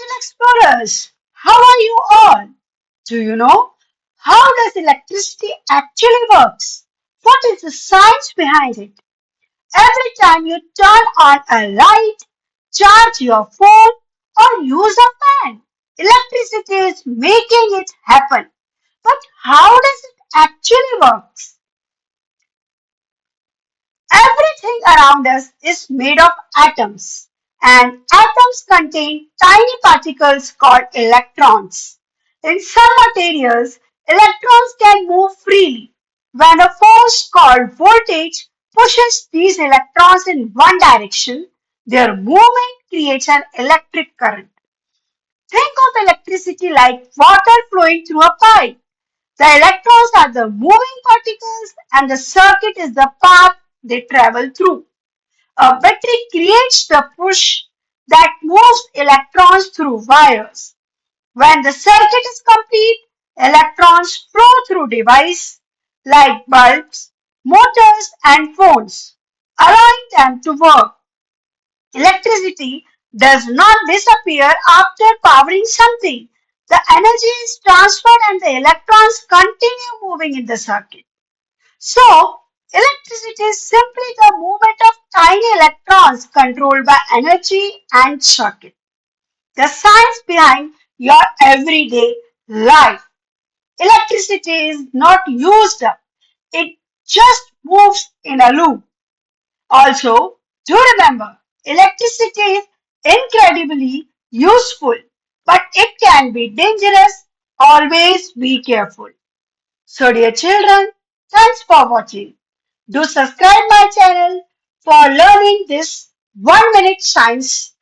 little explorers, how are you all? Do you know how does electricity actually works? What is the science behind it? Every time you turn on a light, charge your phone, or use a fan, electricity is making it happen. But how does it actually work? Everything around us is made of atoms, and atoms contain tiny particles called electrons. In some materials, electrons can move freely. When a force called voltage pushes these electrons in one direction, their movement creates an electric current. Think of electricity like water flowing through a pipe. The electrons are the moving particles and the circuit is the path they travel through. A battery creates the push that moves electrons through wires. When the circuit is complete, electrons flow through devices like bulbs, motors, and phones, allowing them to work. Electricity does not disappear after powering something. The energy is transferred and the electrons continue moving in the circuit. So, electricity is simply the movement of tiny electrons controlled by energy and circuit. The science behind your everyday life. Electricity is not used up. It just moves in a loop. Also, do remember, electricity is incredibly useful, but it can be dangerous. Always be careful. So, dear children, thanks for watching. Do subscribe my channel for learning this 1 minute science